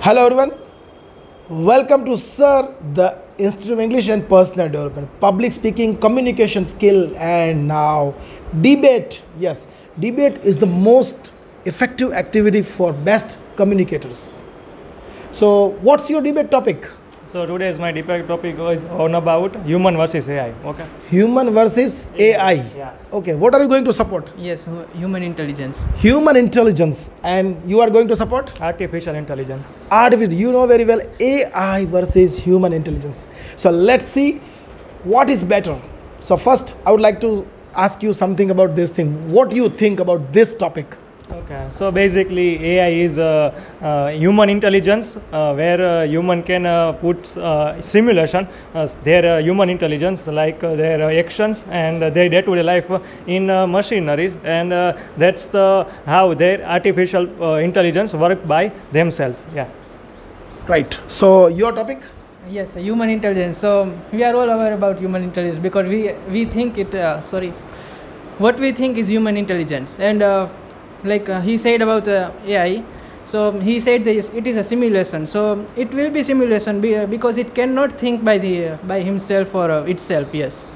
Hello everyone, welcome to Sir, the Institute of English and Personal Development, Public Speaking, Communication Skill, and now debate. Yes, debate is the most effective activity for best communicators. So what's your debate topic? So today's my debate topic is on about human versus AI. Okay. Human versus AI. Yeah. Okay, what are you going to support? Yes, human intelligence. Human intelligence, and you are going to support? Artificial intelligence. Artificial, you know very well, AI versus human intelligence. So let's see what is better. So first, I would like to ask you something about this thing. What do you think about this topic? Okay. So basically, AI is human intelligence where human can put simulation their human intelligence like their actions and their day-to-day life in machineries, and that's how their artificial intelligence work by themselves. Yeah. Right. So your topic? Yes, human intelligence. So we are all aware about human intelligence because we think it. What we think is human intelligence, and he said about AI. So he said this, it is a simulation. So it will be simulation because it cannot think by himself or itself. Yes.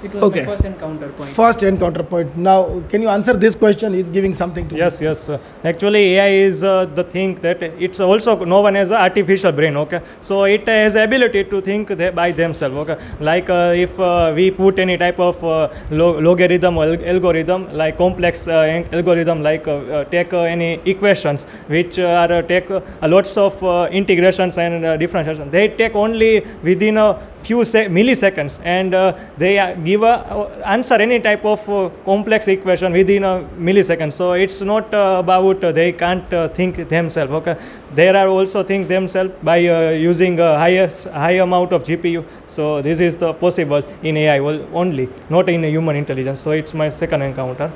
It was Okay. my first encounter point. First encounter point. Now, can you answer this question? He's giving something to Yes, yes. Actually, AI is the thing that it's also known as artificial brain. Okay, so it has ability to think by themselves. Okay, like if we put any type of logarithm or algorithm, like complex algorithm, like take any equations which are take lots of integrations and differentiation. They take only within a few milliseconds, and they give a answer any type of complex equation within a millisecond. So it's not about they can't think themselves. Okay, there are also think themselves by using a high amount of GPU. So this is the possible in AI only, not in human intelligence. So it's my second encounter.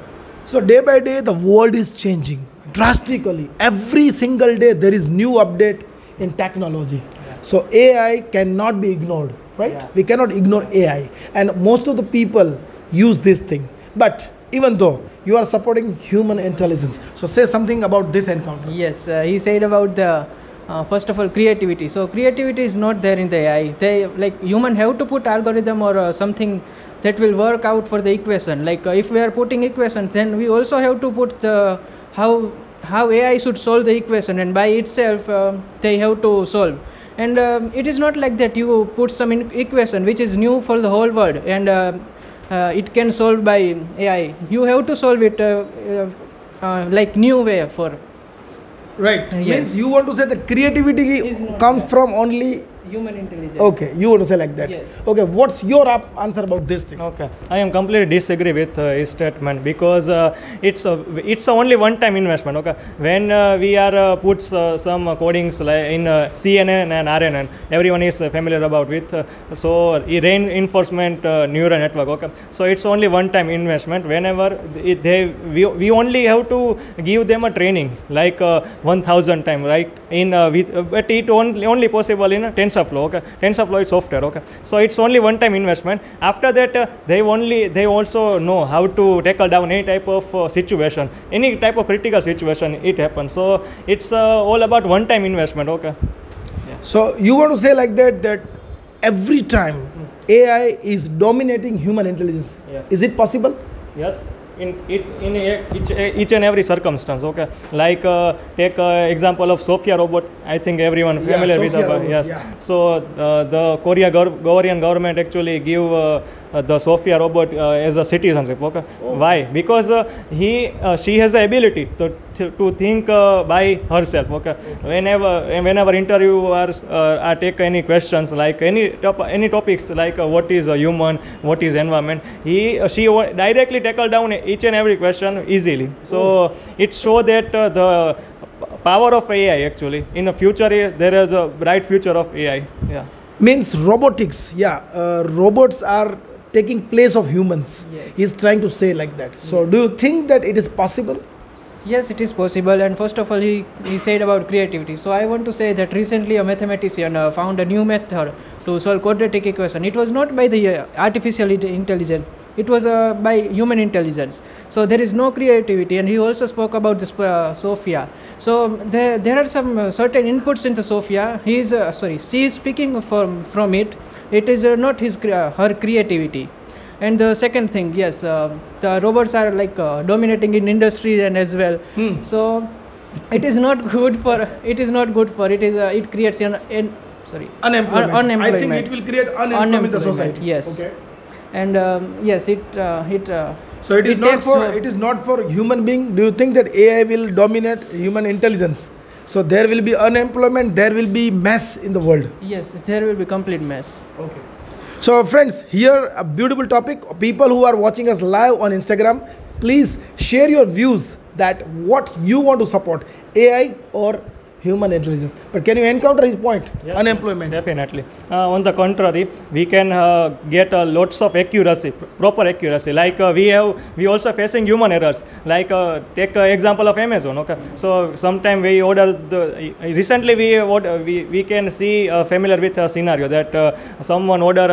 So day by day, the world is changing drastically. Every single day, there is new update in technology. Yeah. So AI cannot be ignored, right? Yeah. We cannot ignore AI, and most of the people use this thing. But even though you are supporting human intelligence, so say something about this encounter. Yes, he said about the first of all creativity. So creativity is not there in the AI. They like human have to put algorithm or something that will work out for the equation. Like if we are putting equations, then we also have to put the how AI should solve the equation, and by itself they have to solve. And it is not like that you put some equation which is new for the whole world and it can solve by AI. You have to solve it like new way for. Right. Yes. Means you want to say that creativity Is not comes there. from only. Human intelligence. Okay, you want to say like that. Yes. Okay, what's your answer about this thing? Okay, I am completely disagree with his statement because it's only one-time investment. Okay, when we are put some codings like in CNN and RNN, everyone is familiar about with. So reinforcement neural network. Okay, so it's only one-time investment. Whenever we only have to give them a training like 1,000 times, right? But it only possible in TensorFlow. Okay, TensorFlow is software. Okay, so it's only one-time investment. After that, they also know how to tackle down any type of situation, any type of critical situation. It happens. So it's all about one-time investment. Okay. Yeah. So you want to say like that every time AI is dominating human intelligence. Yes. Is it possible? Yes, in each and every circumstance. Okay, like take example of Sophia robot. I think everyone Yeah, familiar with Sophia that. robot, Yes. yeah. So the Korean government actually give the Sophia robot as a citizenship. Okay. Oh. Why? Because she has the ability to think by herself. Okay. Whenever interviewers take any questions like any topics like what is a human, what is environment, she directly tackle down each and every question easily. So it shows that the power of AI actually in the future there is a bright future of AI. Yeah. Means robotics. Yeah, robots are taking place of humans. Yes. He's trying to say like that. So do you think that it is possible? Yes, it is possible. And first of all, he said about creativity. So I want to say that recently a mathematician found a new method to solve quadratic equation. It was not by the artificial intelligence. It was by human intelligence. So there is no creativity. And he also spoke about this Sophia. So there are some certain inputs into Sophia. She is speaking from it. It is not her creativity. And the second thing, yes, the robots are like dominating in industry and as well. So it is not good for. It is not good for. It creates unemployment. I think it will create unemployment in the society. Yes. Okay. And yes, so it is not for human being. Do you think that AI will dominate human intelligence? So there will be unemployment. There will be mess in the world. Yes, there will be complete mess. Okay. So friends, here a beautiful topic. People who are watching us live on Instagram, please share your views that what you want to support, AI or human intelligence. But can you encounter his point? Yes, unemployment. Yes, definitely. On the contrary, we can get lots of accuracy, proper accuracy. Like we also facing human errors. Like take example of Amazon. Okay, so sometime we order recently we can see familiar with a scenario that someone order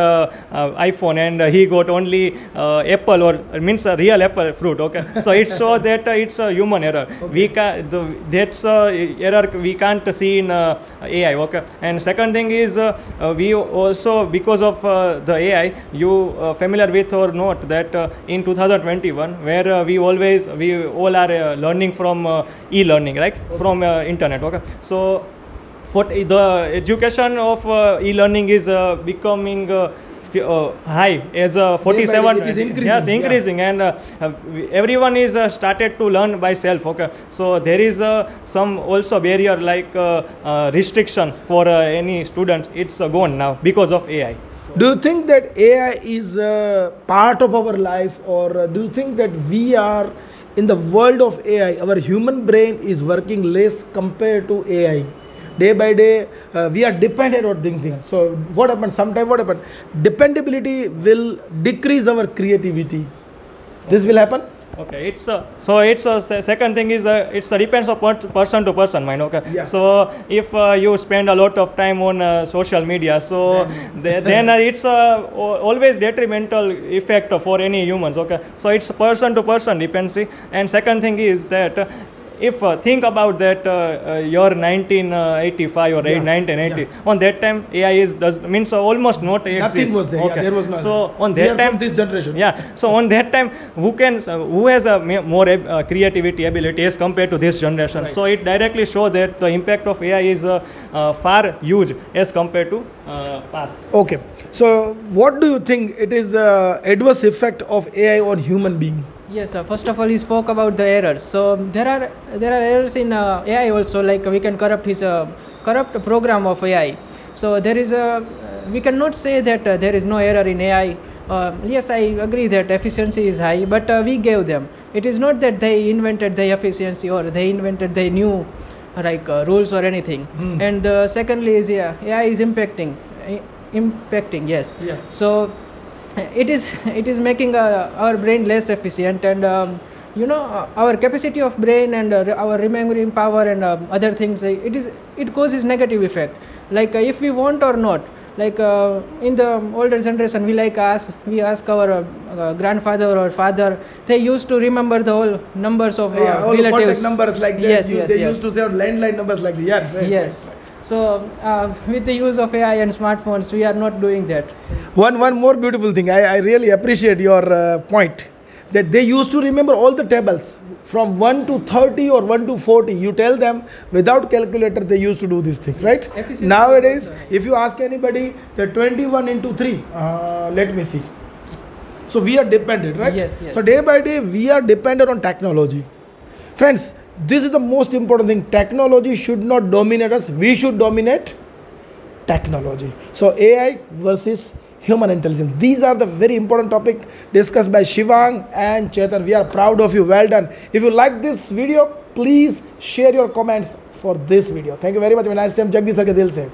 iPhone and he got only apple or means a real apple fruit. Okay, so it shows that it's a human error. Okay. That's error we can't see in AI. Okay, and second thing is we also, because of the AI, you familiar with or not that in 2021 where we all are learning from e-learning, right? From internet. Okay, so for the education of e-learning is becoming high as 47. It is increasing. Yes, increasing, and everyone is started to learn by self. Okay, so there is some also barrier like restriction for any students. It's gone now because of AI. Do you think that AI is part of our life, or do you think that we are in the world of AI? Our human brain is working less compared to AI. Day by day, we are dependent on things. So what happens? Sometimes what happens? Dependability will decrease our creativity. This will happen. Okay, it's second thing is it's depends on person to person mind. Okay, Yeah. so if you spend a lot of time on social media, so then it's always detrimental effect for any humans. Okay, so it's person to person dependency. And second thing is that if think about that your 1985 or 1980, on that time AI means almost not exist. Nothing was there. Okay. Yeah, there was no. So on We that are time, from this generation. yeah. So on that time, who has a more creativity ability as compared to this generation? Right. So it directly shows that the impact of AI is far huge as compared to past. Okay. So what do you think it is adverse effect of AI on human being? Yes, first of all, he spoke about the errors. So there are errors in AI also. Like we can corrupt program of AI. So there is we cannot say that there is no error in AI. Yes, I agree that efficiency is high, but we gave them. It is not that they invented the efficiency or they invented the new rules or anything. And secondly is AI is impacting. Yes. Yeah. So it is making our brain less efficient, and our capacity of brain and our remembering power and other things, it causes negative effect. Like if we want or not, like in the older generation, we ask our grandfather or father, they used to remember the whole numbers of all relatives. contact numbers like that. Yes, They used to say landline numbers like that. Yeah, right, Yes. right, right. So with the use of AI and smartphones, we are not doing that. One more beautiful thing. I really appreciate your point that they used to remember all the tables from 1 to 30 or 1 to 40. You tell them without calculator, they used to do this thing, right? Efficiency. Nowadays, if you ask anybody, the 21 into 3, let me see. So we are dependent, right? Yes, yes. So day by day, we are dependent on technology. Friends, this is the most important thing. Technology should not dominate us. We should dominate technology. So AI versus human intelligence. These are the very important topic discussed by Shivang and Chetan. We are proud of you. Well done. If you like this video, please share your comments for this video. Thank you very much. Have a nice time. Jagdish sir ke dil se.